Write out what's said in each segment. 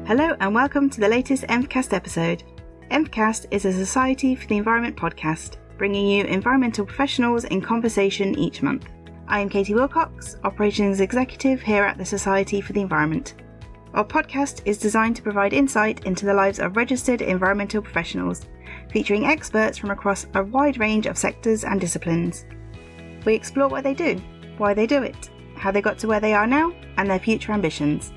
Hello and welcome to the latest EnvCast episode. EnvCast is a Society for the Environment podcast, bringing you environmental professionals in conversation each month. I am Katie Wilcox, Operations Executive here at the Society for the Environment. Our podcast is designed to provide insight into the lives of registered environmental professionals, featuring experts from across a wide range of sectors and disciplines. We explore what they do, why they do it, how they got to where they are now, and their future ambitions.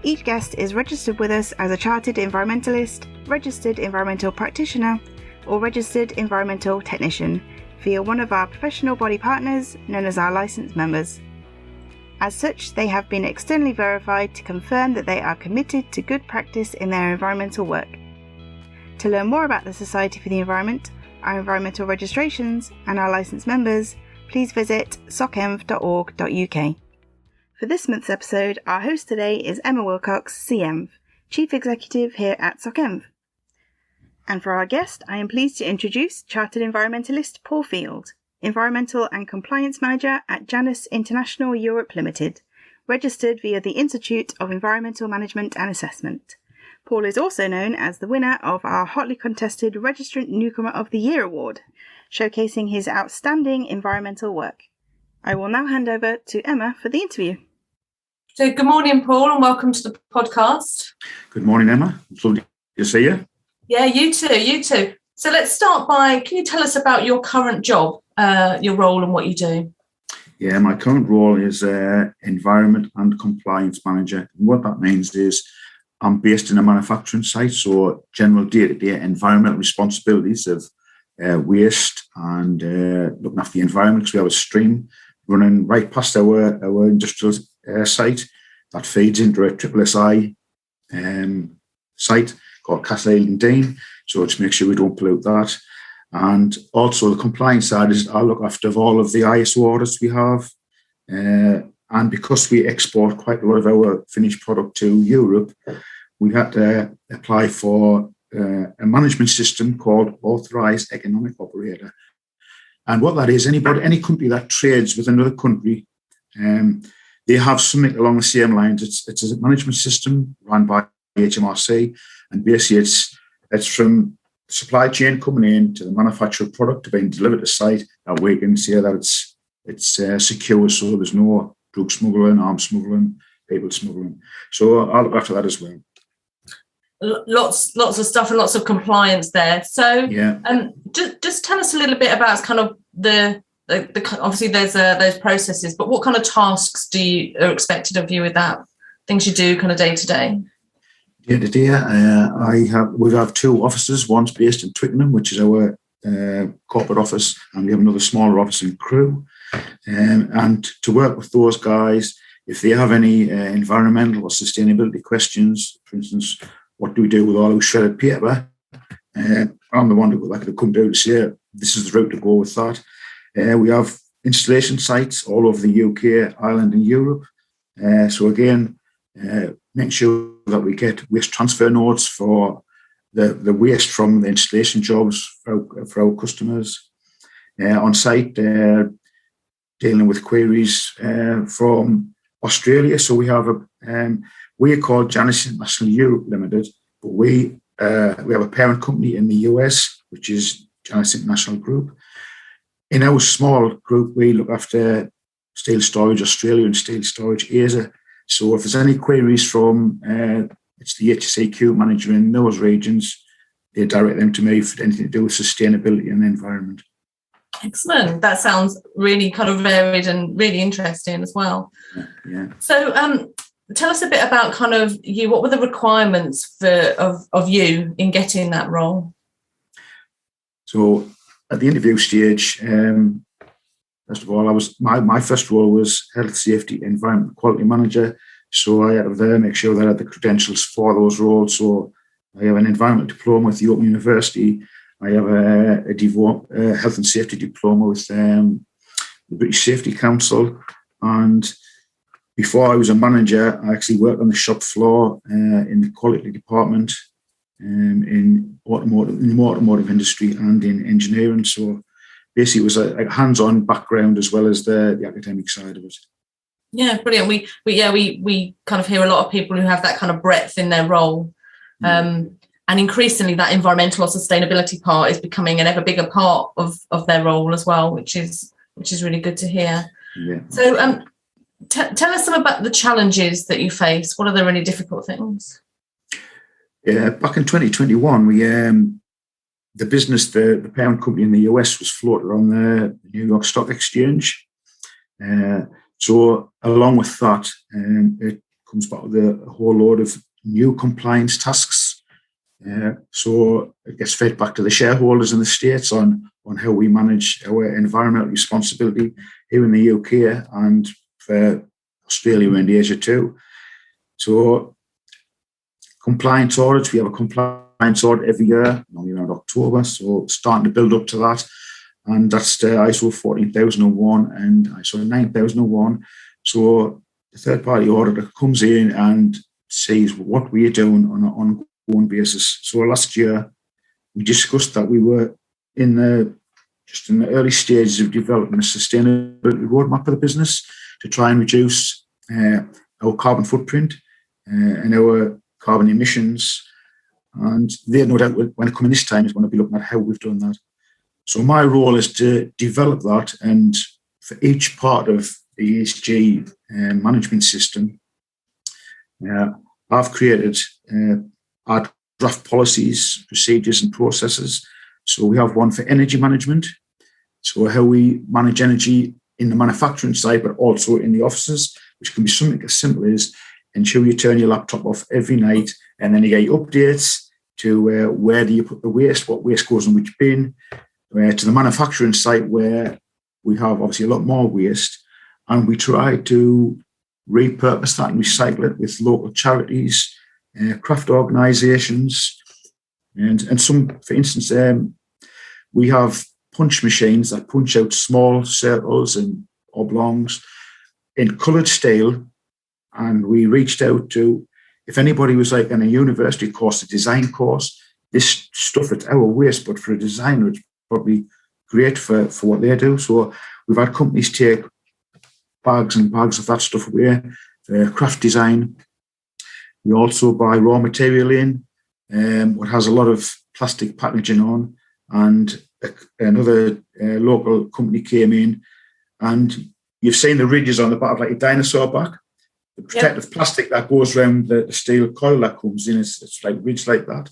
Each guest is registered with us as a chartered environmentalist, registered environmental practitioner, or registered environmental technician via one of our professional body partners known as our licensed members. As such, they have been externally verified to confirm that they are committed to good practice in their environmental work. To learn more about the Society for the Environment, our environmental registrations, and our licensed members, please visit socenv.org.uk. For this month's episode, our host today is Emma Wilcox CEnv, Chief Executive here at SocEnv. And for our guest, I am pleased to introduce Chartered Environmentalist Paul Field, Environmental and Compliance Manager at Janus International Europe Ltd, registered via the Institute of Environmental Management and Assessment. Paul is also known as the winner of our hotly contested Registrant Newcomer of the Year award, showcasing his outstanding environmental work. I will now hand over to Emma for the interview. So good morning, Paul, and welcome to the podcast. Good morning, Emma. It's lovely to see you. Yeah, you too. So let's start by, can you tell us about your current job, your role and what you do? Yeah, my current role is Environment and Compliance Manager. And what that means is I'm based in a manufacturing site, so general day-to-day environmental responsibilities of waste and looking after the environment, because we have a stream running right past our industrial site that feeds into a SSSI site called Castle and Dean, so to make sure we don't pollute that. And also the compliance side is I look after all of the ISO audits we have, and because we export quite a lot of our finished product to Europe, we had to apply for a management system called Authorised Economic Operator. And what that is, any company that trades with another country, they have something along the same lines. It's a management system run by HMRC, and basically it's from supply chain coming in to the manufactured product to being delivered to site, that we can say that it's secure, so there's no drug smuggling, arms smuggling, people smuggling. So I'll look after that as well. Lots of stuff and lots of compliance there. So yeah. Just tell us a little bit about kind of the obviously there's those processes, but what kind of tasks are expected of you with that? Things you do kind of day to day? Day to day, we have two offices. One's based in Twickenham, which is our corporate office, and we have another smaller office in Crewe. And to work with those guys, if they have any environmental or sustainability questions, for instance, what do we do with all our shredded paper? I'm the one that could come down and say, this is the route to go with that. We have installation sites all over the UK, Ireland and Europe. So again, make sure that we get waste transfer notes for the waste from the installation jobs for our customers. On site, dealing with queries from Australia. So we have we're called Janus International Europe Ltd, but we have a parent company in the US, which is Janus International Group. In our small group, we look after Steel Storage Australia and Steel Storage Asia. So if there's any queries from, it's the HSEQ manager in those regions, they direct them to me for anything to do with sustainability and the environment. Excellent. That sounds really kind of varied and really interesting as well. Yeah. So tell us a bit about kind of you. What were the requirements of you in getting that role? So at the interview stage, first of all, my first role was Health, Safety, Environment Quality Manager. So I had to make sure that I had the credentials for those roles. So I have an environment diploma with the Open University. I have a health and safety diploma with the British Safety Council. And before I was a manager, I actually worked on the shop floor in the quality department in the automotive industry and in engineering. So basically it was a hands-on background as well as the academic side of it. Yeah, brilliant. We kind of hear a lot of people who have that kind of breadth in their role. And increasingly that environmental or sustainability part is becoming an ever bigger part of their role as well, which is really good to hear. Yeah. So tell us some about the challenges that you face. What are the really difficult things? Yeah, back in 2021, we the business, the parent company in the US was floated on the New York Stock Exchange. So along with that, it comes back with a whole load of new compliance tasks. So it gets fed back to the shareholders in the States on how we manage our environmental responsibility here in the UK and for Australia and Asia too. So compliance audits, we have a compliance audit every year, normally around October, so starting to build up to that. And that's the ISO 14001 and ISO 9001. So the third-party auditor comes in and sees what we are doing on an ongoing basis. So last year, we discussed that we were in the early stages of developing a sustainability roadmap for the business to try and reduce our carbon footprint and our carbon emissions. And they no doubt when it comes this time is going to be looking at how we've done that. So my role is to develop that, and for each part of the ESG management system, I've created our draft policies, procedures and processes. So we have one for energy management, so how we manage energy in the manufacturing side, but also in the offices, which can be something as simple as ensure you turn your laptop off every night, and then you get your updates to where do you put the waste, what waste goes in which bin, to the manufacturing site where we have obviously a lot more waste, and we try to repurpose that and recycle it with local charities, craft organisations, and some, for instance, we have punch machines that punch out small circles and oblongs in coloured steel, and we reached out to, if anybody was like in a university course, a design course, this stuff, it's our waste, but for a designer, it's probably great for what they do. So we've had companies take bags and bags of that stuff away for craft design. We also buy raw material in, what has a lot of plastic packaging on, and another local company came in, and you've seen the ridges on the back of like a dinosaur back. The protective plastic that goes around the steel coil that comes in, it's like ridge like that.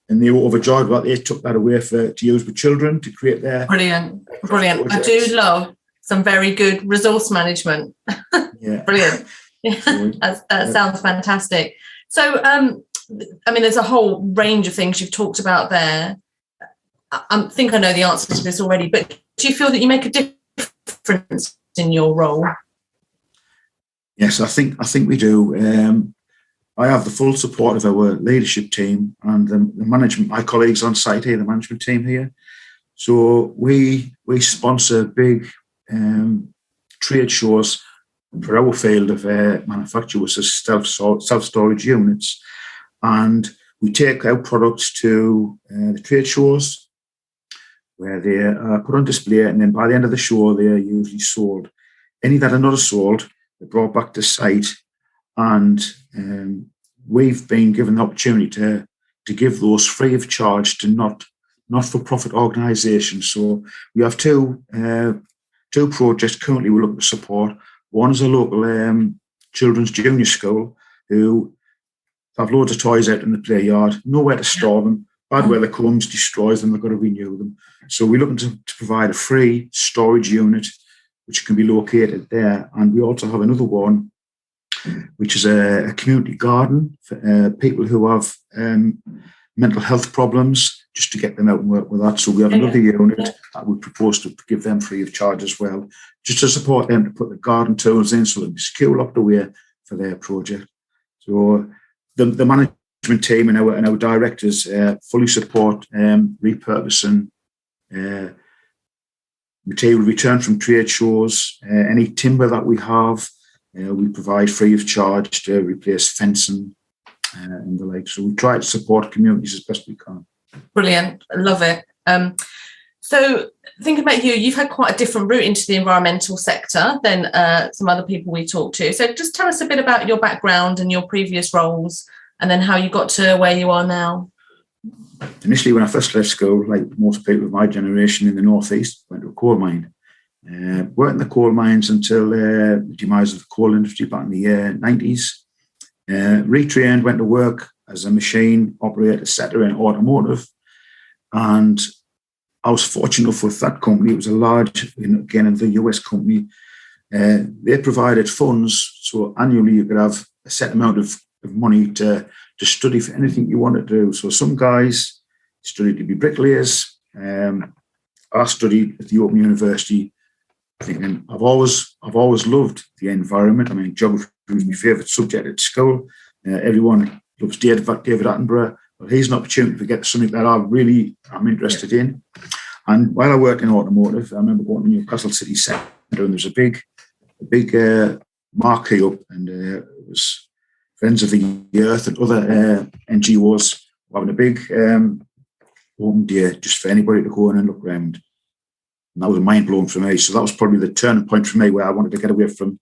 And they were overjoyed about they took that away to use with children to create their brilliant. I do love some very good resource management. Yeah. Brilliant. That sounds fantastic. So, I mean, there's a whole range of things you've talked about there. I think I know the answer to this already, but do you feel that you make a difference in your role? Yes, I think we do. I have the full support of our leadership team and the management, my colleagues on site here, the management team here. So we sponsor big trade shows for our field of manufacturers as self-storage units. And we take our products to the trade shows where they are put on display, and then by the end of the show, they are usually sold. Any that are not sold, they're brought back to site, and we've been given the opportunity to give those free of charge to not-for-profit organisations. So we have two projects currently we're looking to support. One is a local children's junior school who have loads of toys out in the play yard, nowhere to store them. Bad weather comes, destroys them, they've got to renew them. So we're looking to provide a free storage unit which can be located there. And we also have another one, which is a community garden for people who have mental health problems, just to get them out and work with that. So we have another unit that we propose to give them free of charge as well, just to support them to put the garden tools in so they'll be secure locked away for their project. So the management team and our directors fully support repurposing material returned from trade shows, any timber that we have, we provide free of charge to replace fencing and the like. So we try to support communities as best we can. Brilliant. I love it. So thinking about you've had quite a different route into the environmental sector than some other people we talked to. So just tell us a bit about your background and your previous roles and then how you got to where you are now. Initially, when I first left school, like most people of my generation in the northeast, went to a coal mine. Worked in the coal mines until the demise of the coal industry back in the 90s. Retrained, went to work as a machine operator, etc. in automotive. And I was fortunate enough with that company. It was a large, again, the US company. They provided funds, so annually you could have a set amount of money to study for anything you wanted to do. So some guys studied to be bricklayers. I studied at the Open University, thinking I've always loved the environment. I mean, geography was my favourite subject at school. Everyone loves David Attenborough. Well, here's an opportunity to get something that I'm interested in. And while I worked in automotive, I remember going to Newcastle City Centre, and there was a big marquee up, and it was Friends of the Earth and other NGOs were having a big open day just for anybody to go in and look around. And that was mind blowing for me. So that was probably the turning point for me, where I wanted to get away from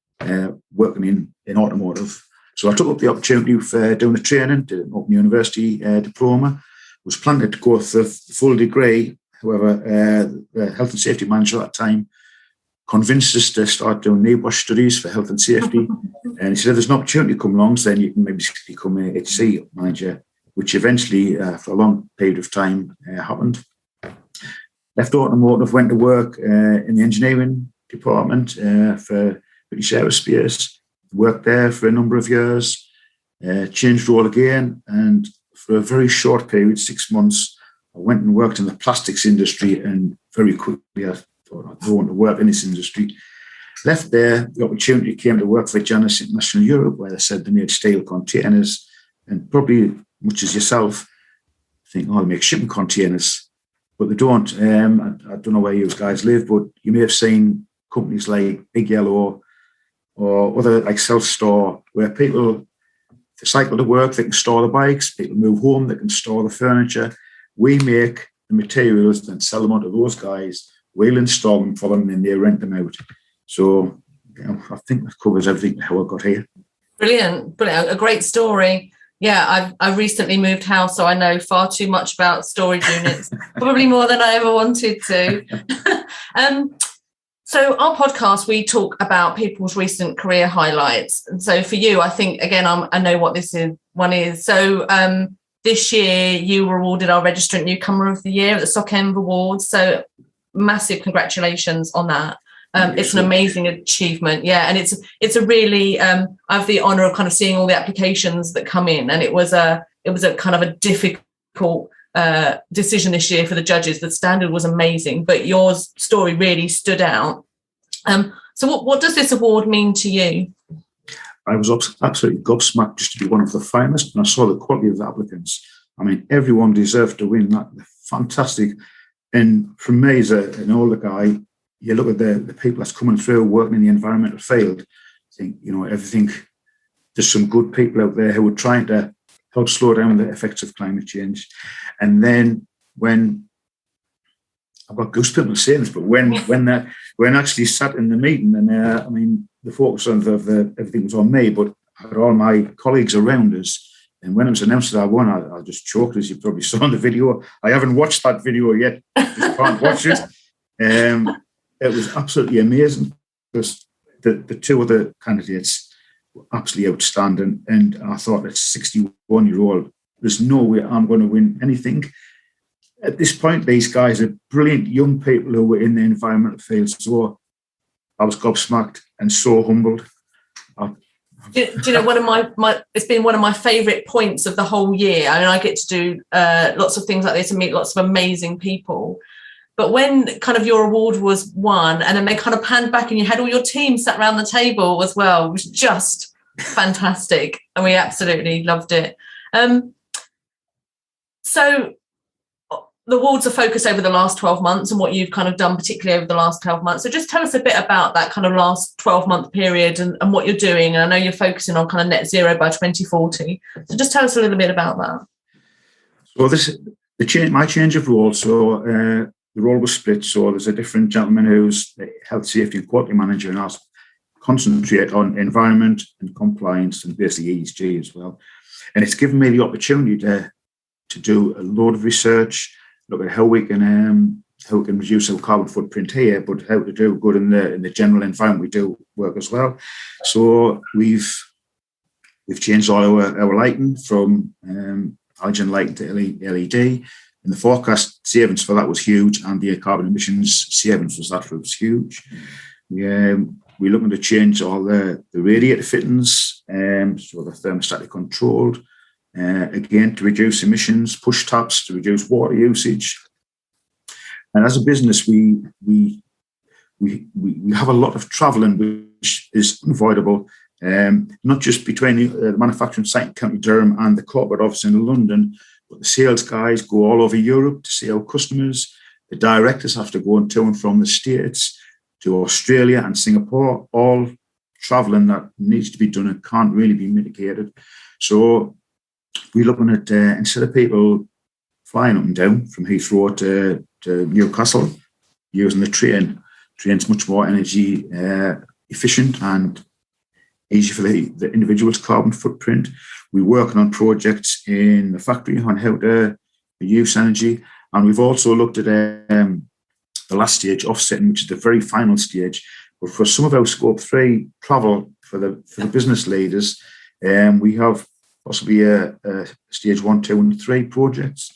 working in automotive. So I took up the opportunity of doing the training, did an Open University diploma, was planning to go for the full degree. However, the health and safety manager at that time convinced us to start doing NABOSH studies for health and safety. And he said, if there's an opportunity to come along, then you can maybe become a HC manager, which eventually, for a long period of time, happened. Left automotive, went to work in the engineering department for British Aerospace, worked there for a number of years, changed role again, and for a very short period, 6 months, I went and worked in the plastics industry, and very quickly I thought I don't want to work in this industry. Left there, the opportunity came to work for Janus International Europe, where they said they made steel containers, and probably, much as yourself, think, they make shipping containers, but they don't. I don't know where you guys live, but you may have seen companies like Big Yellow or other like Self-Store, where people, they cycle to work, they can store the bikes, people move home, they can store the furniture. We make the materials and sell them on to those guys. We'll install them for them, and then they rent them out. So, I think that covers everything how I got here. Brilliant. A great story. Yeah, I've recently moved house, so I know far too much about storage units, probably more than I ever wanted to. So our podcast, we talk about people's recent career highlights. And so for you, I think, again, I know what this one is. So this year you were awarded our Registrant Newcomer of the Year at the SocEnv Awards. So massive congratulations on that. It's an amazing achievement. Yeah. And it's a really, I have the honour of kind of seeing all the applications that come in, and it was a kind of a difficult decision this year for the judges. The standard was amazing, but your story really stood out. So what does this award mean to you? I was absolutely gobsmacked just to be one of the finalists, and I saw the quality of the applicants. I mean, everyone deserved to win that. They're fantastic. And for me, as an older guy, you look at the people that's coming through working in the environmental field, think, everything, there's some good people out there who are trying to help slow down the effects of climate change. And then when, I've got goosebumps saying this, but when actually sat in the meeting, and the focus of everything was on me, but I had all my colleagues around us. And when it was announced that I won, I just choked, as you probably saw in the video. I haven't watched that video yet. Just can't watch it. It was absolutely amazing, because the two other candidates were absolutely outstanding. And I thought, at 61-year-old, there's no way I'm going to win anything. At this point, these guys are brilliant young people who were in the environmental field. So I was gobsmacked and so humbled. Do you know, one of my it's been one of my favourite points of the whole year. I mean, I get to do lots of things like this and meet lots of amazing people. But when kind of your award was won, and then they kind of panned back and you had all your team sat around the table as well, it was just fantastic. And we absolutely loved it. So the awards are focused over the last 12 months and what you've kind of done, particularly over the last 12 months. So just tell us a bit about that kind of last 12-month period and what you're doing. And I know you're focusing on kind of net zero by 2040. So just tell us a little bit about that. So my change of role. So the role was split. So there's a different gentleman who's the health, safety and quality manager, and I'll concentrate on environment and compliance and basically ESG as well. And it's given me the opportunity to do a lot of research, look at how we can reduce our carbon footprint here, but how to do good in the general environment we do work as well. So we've changed all our lighting from halogen lighting to LED, and the forecast savings for that was huge, and the carbon emissions savings was huge. We're looking to change all the radiator fittings, so they're thermostatic controlled, again to reduce emissions, push taps to reduce water usage. And as a business, we have a lot of travelling, which is unavoidable, not just between the manufacturing site in County Durham and the corporate office in London, but the sales guys go all over Europe to see our customers. The directors have to go to and from the States to Australia and Singapore, all travelling that needs to be done and can't really be mitigated. So we're looking at, instead of people flying up and down from Heathrow to Newcastle using the train's much more energy efficient and easy for the individual's carbon footprint. We're working on projects in the factory on how to reduce energy, and we've also looked at the last stage, offsetting, which is the very final stage. But for some of our scope 3 travel for the business leaders, we have possibly a stage 1, 2, and 3 projects.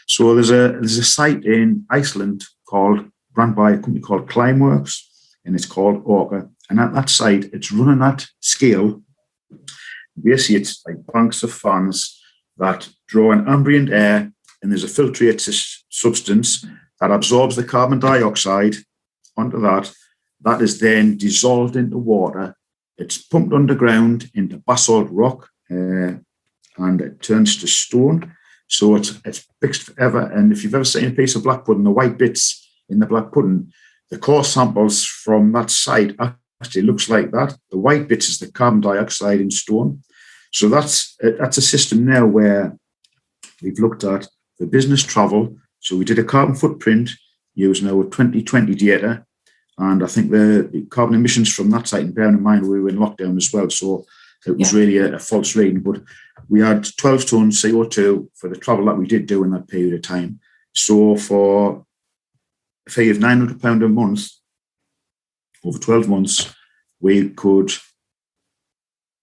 So there's a site in Iceland run by a company called Climeworks, and it's called Orca. And at that site, it's running at scale. Basically, it's like banks of fans that draw in ambient air, and there's a filtrate substance that absorbs the carbon dioxide onto that. That is then dissolved into water. It's pumped underground into basalt rock, and it turns to stone. So it's fixed forever. And if you've ever seen a piece of black pudding, the white bits in the black pudding, the core samples from that site actually looks like that. The white bits is the carbon dioxide in stone. So that's a system now where we've looked at the business travel. So we did a carbon footprint using our 2020 data, and I think the carbon emissions from that site, and bearing in mind we were in lockdown as well, so it was really a false reading, but we had 12 tonnes CO2 for the travel that we did do in that period of time. So for a fee of £900 a month, over 12 months, we could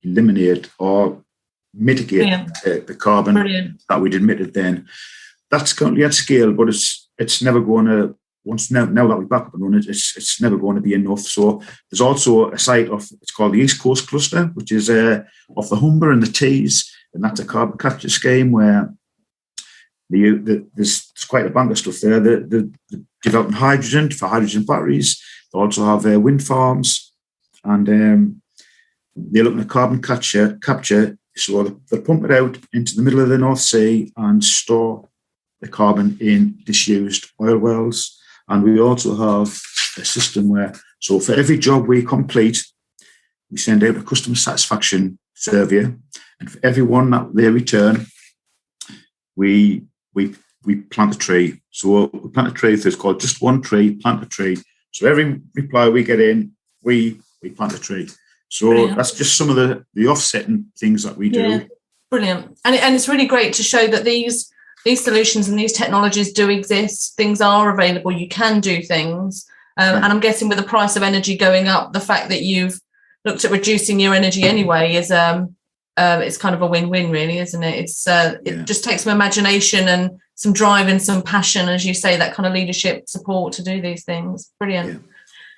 eliminate or mitigate the carbon that we'd emitted then. That's currently at scale, but it's never going to, now that we're back up and running, it's never going to be enough. So there's also a site it's called the East Coast Cluster, which is off the Humber and the Tees, and that's a carbon capture scheme where there's quite a bank of stuff there. They're developing hydrogen for hydrogen batteries. They also have wind farms, and they're looking at carbon capture. So they pump it out into the middle of the North Sea and store the carbon in disused oil wells. And we also have a system where, so for every job we complete, we send out a customer satisfaction survey, and for every one that they return, we plant a tree. So we plant a tree, so it's called just one tree, plant a tree. So every reply we get in, we plant a tree. So that's just some of the offsetting things that we do. Yeah, brilliant. And it's really great to show that these solutions and these technologies do exist. Things are available. You can do things. And I'm guessing with the price of energy going up, the fact that you've looked at reducing your energy anyway is it's kind of a win-win, really, isn't it? It just takes some imagination and some drive and some passion, as you say, that kind of leadership support to do these things. Brilliant. Yeah.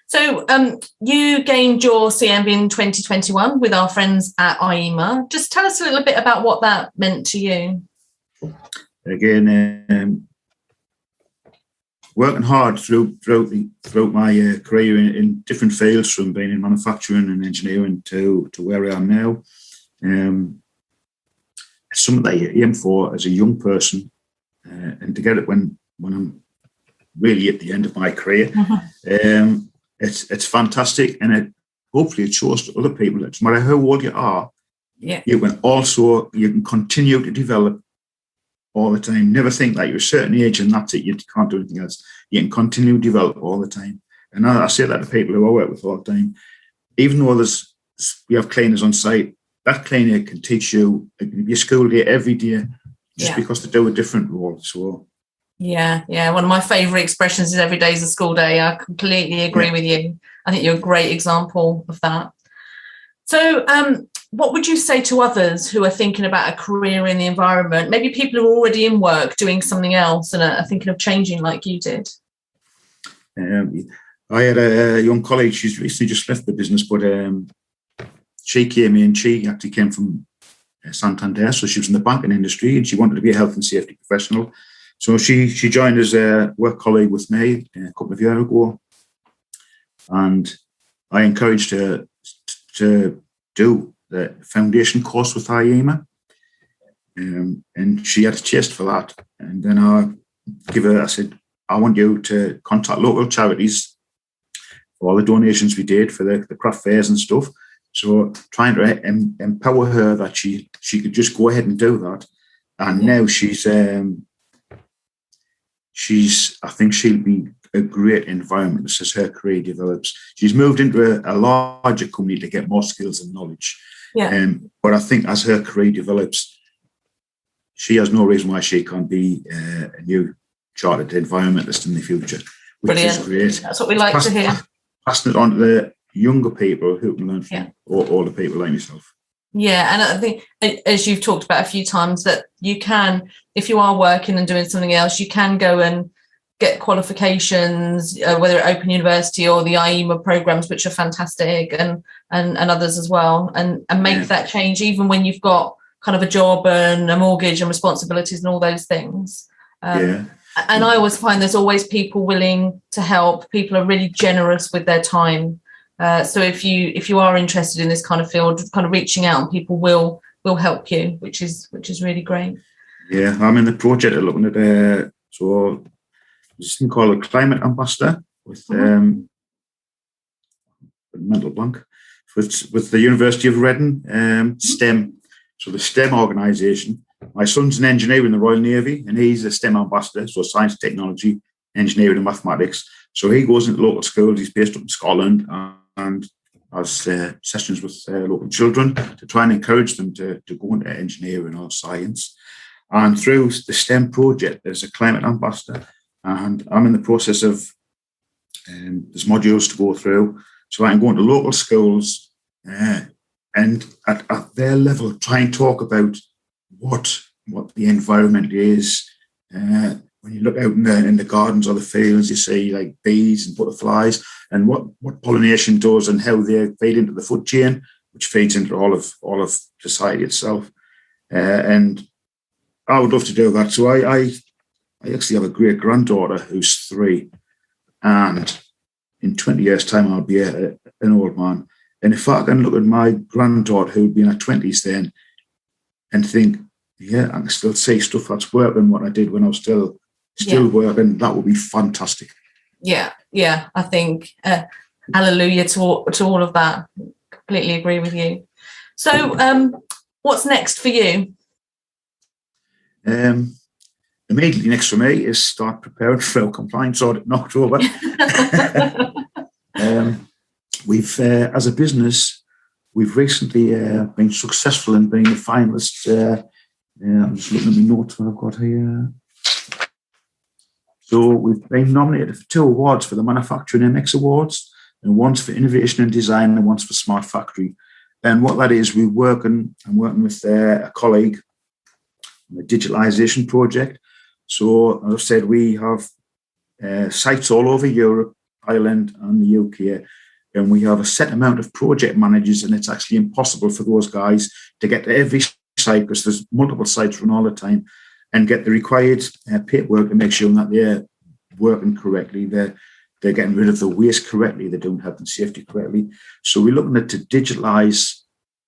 So you gained your CEnv in 2021 with our friends at IEMA. Just tell us a little bit about what that meant to you. Again, working hard throughout my career in different fields, from being in manufacturing and engineering to where I am now. It's something that I aim for as a young person, and to get it when I'm really at the end of my career. It's fantastic, and hopefully it shows to other people that no matter how old you are, you can continue to develop all the time. Never think that you're a certain age and that's it, you can't do anything else. You can continue to develop all the time. And I say that to people who I work with all the time. Even though we have cleaners on site that clinic can teach you, it can be a school day every day, just because they do a different role. So yeah, one of my favourite expressions is every day is a school day. I completely agree with you. I think you're a great example of that. So what would you say to others who are thinking about a career in the environment, maybe people who are already in work doing something else and are thinking of changing like you did? I had a young colleague, she's recently just left the business, but she came in, she actually came from Santander, so she was in the banking industry and she wanted to be a health and safety professional. So she joined as a work colleague with me a couple of years ago, and I encouraged her to do the foundation course with IEMA, and she had a taste for that. And then I said, I want you to contact local charities for all the donations we did for the craft fairs and stuff. So trying to empower her that she could just go ahead and do that. And now I think she'll be a great environment as her career develops. She's moved into a larger company to get more skills and knowledge. But I think as her career develops, she has no reason why she can't be a new chartered environmentalist in the future, which is great. That's what we like to hear. Passing it on to the younger people who can learn from older people like yourself. Yeah, and I think, as you've talked about a few times, that you can, if you are working and doing something else, you can go and get qualifications, whether at Open University or the IEMA programs, which are fantastic, and others as well, and make that change even when you've got kind of a job and a mortgage and responsibilities and all those things. And I always find there's always people willing to help. People are really generous with their time. So if you are interested in this kind of field, kind of reaching out, and people will help you, which is really great. Yeah, I'm in the project looking at so there's this thing called a climate ambassador with mental blank with the University of Reading, STEM. So the STEM organisation. My son's an engineer in the Royal Navy, and he's a STEM ambassador, so science, technology, engineering, and mathematics. So he goes into local schools. He's based up in Scotland and has sessions with local children to try and encourage them to go into engineering or science. And through the STEM project, there's a climate ambassador, and I'm in the process of there's modules to go through, so I can go into local schools and at their level try and talk about what the environment is. When you look out in the gardens or the fields, you see like bees and butterflies, and what pollination does and how they feed into the food chain, which feeds into all of society itself. And I would love to do that. So I actually have a great granddaughter who's 3, and in 20 years' time I'll be an old man. And if I can look at my granddaughter who'd be in her 20s then and think, yeah, I can still see stuff that's working what I did when I was still working, that would be fantastic. Yeah, I think hallelujah to all of that. Completely agree with you. So what's next for you? Immediately next for me is start preparing for our compliance audit in October. We've, as a business, we've recently been successful in being a finalist. I'm just looking at my notes what I've got here. So we've been nominated for 2 awards for the Manufacturing MX Awards, and one's for Innovation and Design and one's for Smart Factory. And what that is, I'm working with a colleague on a digitalisation project. So as I've said, we have sites all over Europe, Ireland and the UK, and we have a set amount of project managers, and it's actually impossible for those guys to get to every site because there's multiple sites run all the time and get the required paperwork to make sure that they're working correctly, they're getting rid of the waste correctly, they're doing health and safety correctly. So we're looking at to digitalise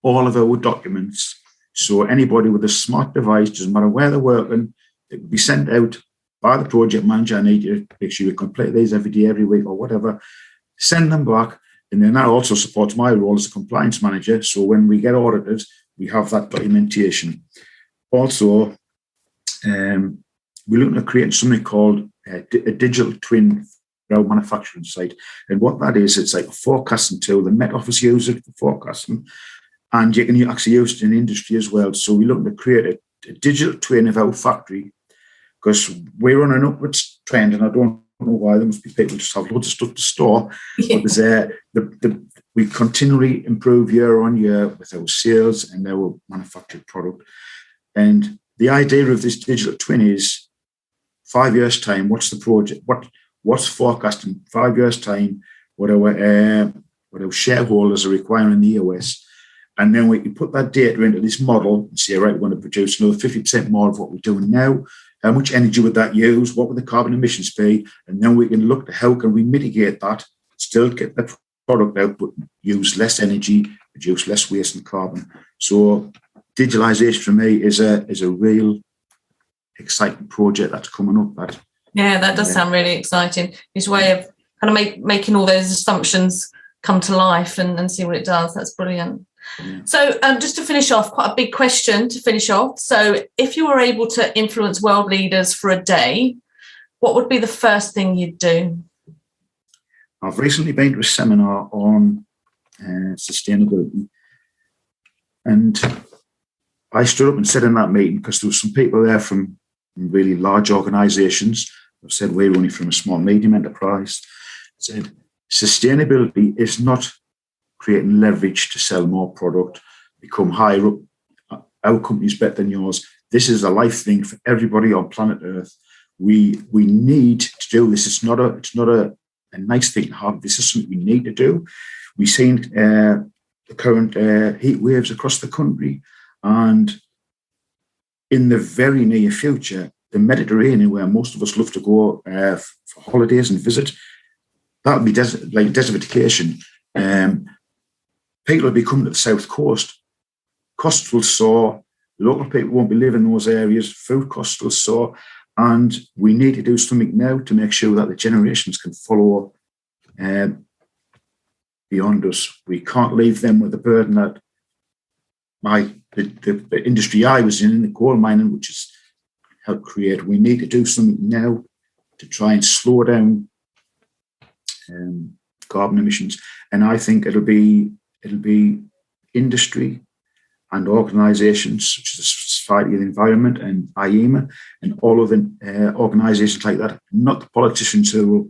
all of our documents, so anybody with a smart device, doesn't matter where they're working, it will be sent out by the project manager. I need you to make sure you complete these every day, every week or whatever, send them back. And then that also supports my role as a compliance manager. So when we get audited, we have that documentation. Also, we're looking at creating something called a digital twin for our manufacturing site. And what that is, it's like a forecasting tool. The Met Office uses it for forecasting. And you can actually use it in industry as well. So we're looking to create a digital twin of our factory, because we're on an upwards trend, and I don't know why. There must be people just have loads of stuff to store. Yeah. But there's we continually improve year on year with our sales and our manufactured product. And the idea of this digital twin is 5 years' time, what's the project? What's forecast in 5 years' time? What our shareholders are requiring in the US. And then we can put that data into this model and say, right, we're going to produce another 50% more of what we're doing now. How much energy would that use? What would the carbon emissions be? And then we can look at how can we mitigate that, still get the product out, but use less energy, produce less waste and carbon. So digitalisation for me is a real exciting project that's coming up. That does sound really exciting. This way of kind of making all those assumptions come to life and see what it does. That's brilliant. Yeah. So just to finish off, quite a big question to finish off. So if you were able to influence world leaders for a day, what would be the first thing you'd do? I've recently been to a seminar on sustainability, and I stood up and said in that meeting, because there were some people there from really large organisations. I've said we're only from a small medium enterprise. Said sustainability is not creating leverage to sell more product, become higher up. Our company's better than yours. This is a life thing for everybody on planet Earth. We need to do this. It's not a nice thing to have. This is something we need to do. We've seen the current heat waves across the country, and in the very near future, the Mediterranean, where most of us love to go for holidays and visit, that'll be desertification. People will be coming to the south coast. Costs will soar. Local people won't be living in those areas. Food costs will soar. And we need to do something now to make sure that the generations can follow beyond us. We can't leave them with the burden that the industry I was in the coal mining, which is helped create. We need to do something now to try and slow down carbon emissions. And I think it'll be industry and organisations such as the Society of the Environment and IEMA and all of the organisations like that, not the politicians who will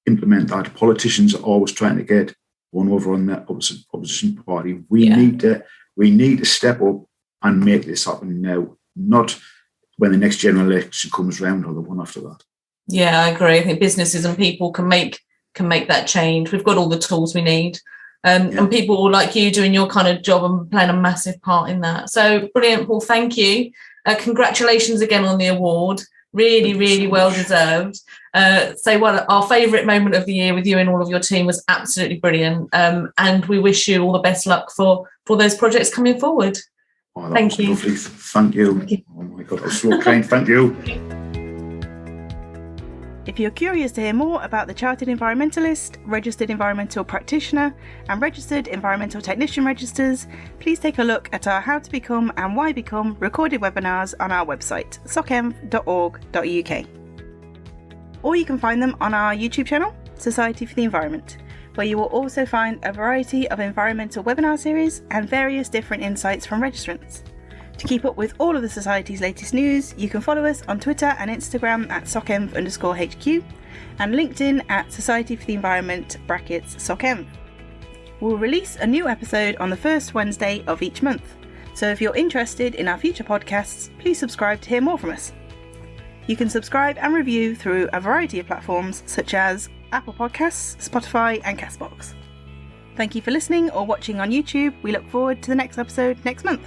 implement that. Politicians are always trying to get one over on the opposition party. We need to step up and make this happen now, not when the next general election comes round or the one after that. Yeah, I agree. I think businesses and people can make that change. We've got all the tools we need. And people like you doing your kind of job and playing a massive part in that. So brilliant, Paul. Thank you. Congratulations again on the award. Really, really well deserved. Our favourite moment of the year with you and all of your team was absolutely brilliant. And we wish you all the best luck for those projects coming forward. Oh, Thank you. Lovely. Thank you. Oh my God, that was so kind. Thank you. If you're curious to hear more about the Chartered Environmentalist, Registered Environmental Practitioner and Registered Environmental Technician registers, please take a look at our How to Become and Why Become recorded webinars on our website, socenv.org.uk. Or you can find them on our YouTube channel, Society for the Environment, where you will also find a variety of environmental webinar series and various different insights from registrants. To keep up with all of the Society's latest news, you can follow us on Twitter and Instagram at SocEnv_HQ and LinkedIn at Society for the Environment (SocEnv). We'll release a new episode on the first Wednesday of each month, so if you're interested in our future podcasts, please subscribe to hear more from us. You can subscribe and review through a variety of platforms such as Apple Podcasts, Spotify and Castbox. Thank you for listening or watching on YouTube. We look forward to the next episode next month.